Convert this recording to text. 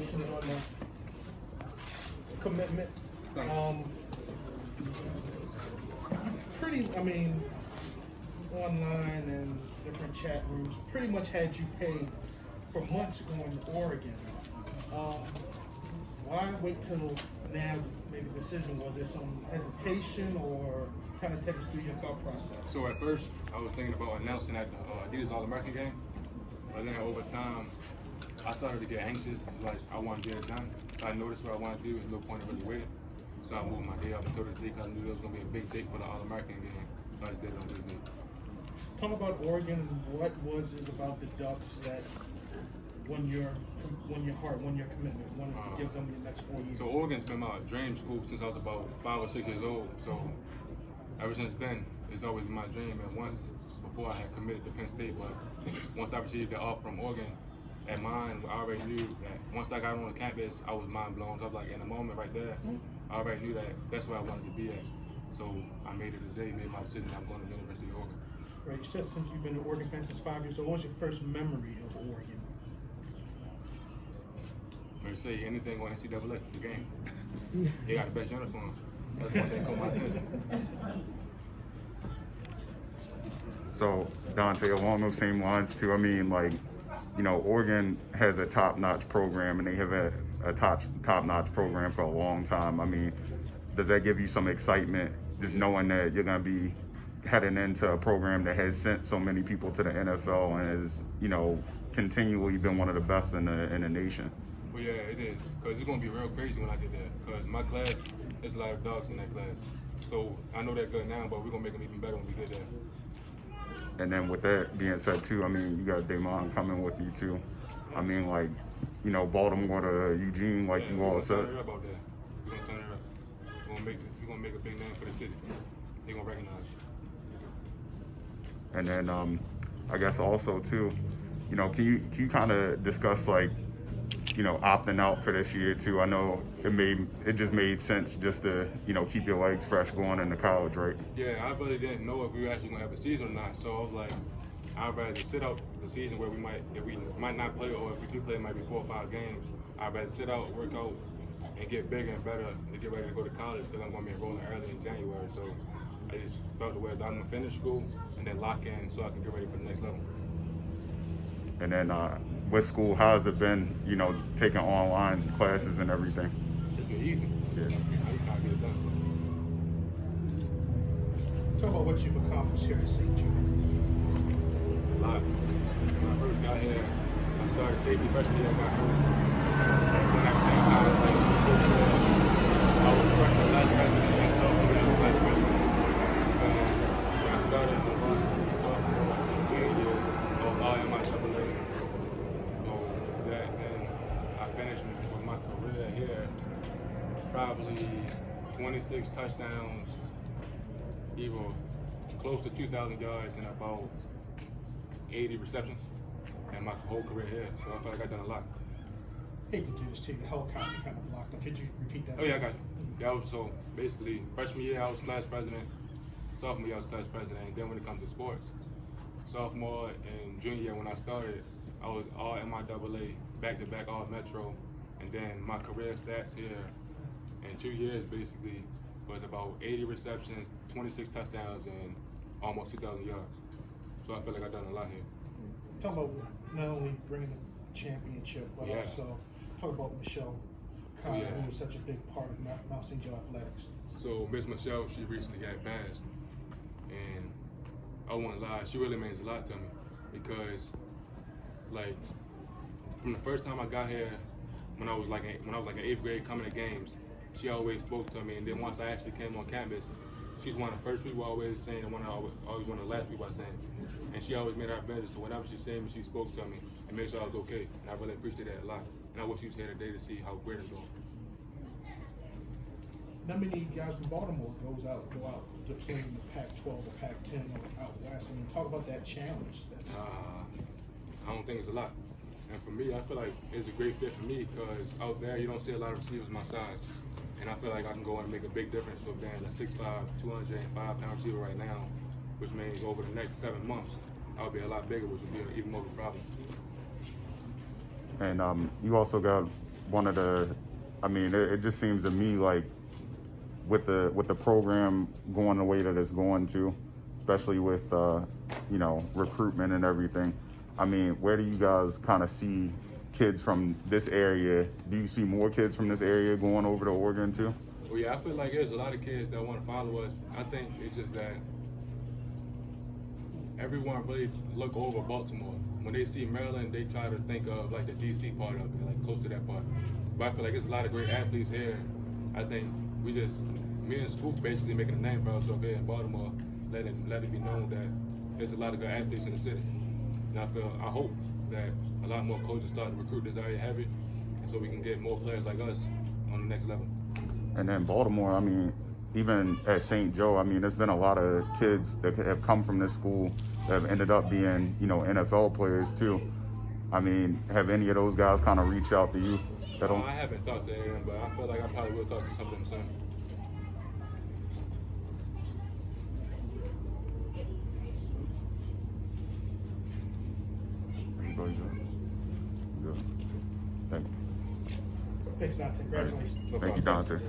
congratulations on the commitment. I mean, online and different chat rooms, pretty much had you paid for months going to Oregon. Why wait till now to make a decision? Was there some hesitation, or kind of take us through your thought process? So at first, I was thinking about announcing at the Adidas All-American game, but then over time, I started to get anxious. Like, I want to get it done. I noticed what I want to do. There's no point in really waiting. So I moved my day up until this day because I knew there was going to be a big date for the All-American game. So I just did it on this day. Talk about Oregon. What was it about the Ducks that won your heart, won your commitment, wanted to give them the next 4 years? So Oregon's been my dream school since I was about 5 or 6 years old. So ever since then, it's always been my dream. And once before I had committed to Penn State, but once I received the offer from Oregon, at mine, I already knew that once I got on the campus, I was mind blown. So I was like, in the moment right there, I already knew that that's where I wanted to be at. So I made it today, made my decision. I'm going to the University of Oregon. Right. You said since you've been an Oregon fan since 5 years old, what was your first memory of Oregon? They say anything on NCAA, the game. They got the best uniforms. That's one thing caught my attention. So, Dont'e, along those same lines too, I mean, like, you know, Oregon has a top-notch program, and they have a top-notch program for a long time. I mean, does that give you some excitement, just knowing that you're going to be heading into a program that has sent so many people to the NFL and has, you know, continually been one of the best in the nation? Well, yeah, it is, because it's going to be real crazy when I get there, because my class, there's a lot of dogs in that class. So I know they're good now, but we're going to make them even better when we get there. And then with that being said too, I mean, you got Daymon coming with you too. I mean, like, you know, Baltimore to Eugene, like you all said. We're going to turn it up out there. We're going to turn it up. We're going to make a big name for the city. They're going to recognize you. And then I guess also too, you know, can you kind of discuss, like, you know, opting out for this year too? I know it just made sense just to, you know, keep your legs fresh going into college, right? Yeah, I really didn't know if we were actually gonna have a season or not. So I was like, I'd rather sit out the season where we might not play, or if we do play, it might be 4 or 5 games. I'd rather sit out, work out, and get bigger and better to get ready to go to college, because I'm gonna be enrolling early in January. So I just felt the way that I'm gonna finish school and then lock in so I can get ready for the next level. And then with school, how has it been, you know, taking online classes and everything? It's been easy. Yeah. You can't get it done. Talk about what you've accomplished here at St. Jude. A lot. When I first got here, I started safety freshman year. I got hurt. When I was same time, like, I was freshman last president and sophomore year was last president. When I started in the varsity sophomore and junior year, I was all in my AAA. So that, and I finished with my career here, probably 26 touchdowns, either close to 2,000 yards and about 80 receptions, and my whole career here. So I feel like I've done a lot. I hate to do this to you, the helicopter kind of blocked up. Could you repeat that? Oh yeah, I got you. Yeah, so basically, freshman year I was class president, sophomore year I was class president, and then when it comes to sports, sophomore and junior year when I started, I was all MIAA, back-to-back all Metro, and then my career stats here in 2 years basically was about 80 receptions, 26 touchdowns, and almost 2,000 yards. So I feel like I've done a lot here. Talk about not only bringing the championship, but also talk about Michelle Connor, who was such a big part of Mount St. Joe athletics. So Miss Michelle, she recently had passed, and I won't lie, she really means a lot to me, because like from the first time I got here, when I was like in 8th grade coming to games, she always spoke to me, and then once I actually came on campus, she's one of the first people always saying, and always one of the last people I saying. And she always made her business, so whenever she seen me, she spoke to me and made sure I was okay. And I really appreciate that a lot. And I wish she was here today to see how great it's going. Not many guys from Baltimore go out to play in the Pac-12 or Pac-10 or out west. I mean, talk about that challenge. I don't think it's a lot. And for me, I feel like it's a great fit for me, because out there you don't see a lot of receivers my size. And I feel like I can go and make a big difference with being a 6'5", 205-pound receiver right now, which means over the next 7 months, I'll be a lot bigger, which would be even more of a problem. And you also got one of the, I mean, it just seems to me like with the program going the way that it's going to, especially with you know, recruitment and everything. I mean, where do you guys kind of see kids from this area? Do you see more kids from this area going over to Oregon too? Well, yeah, I feel like there's a lot of kids that want to follow us. I think it's just that everyone really look over Baltimore. When they see Maryland, they try to think of like the DC part of it, like close to that part. But I feel like there's a lot of great athletes here. I think me and Scoop basically making a name for ourselves here in Baltimore, let it be known that there's a lot of good athletes in the city. And I hope that a lot more coaches start to recruit this area heavy, and so we can get more players like us on the next level. And then Baltimore, I mean, even at St. Joe, I mean, there's been a lot of kids that have come from this school that have ended up being, you know, NFL players too. I mean, have any of those guys kind of reached out to you? I haven't talked to any of them, but I feel like I probably will talk to some of them soon. Everybody good? Good. Thank you. Thanks, Dante. Congratulations. No Thank you, problem. Dont'e.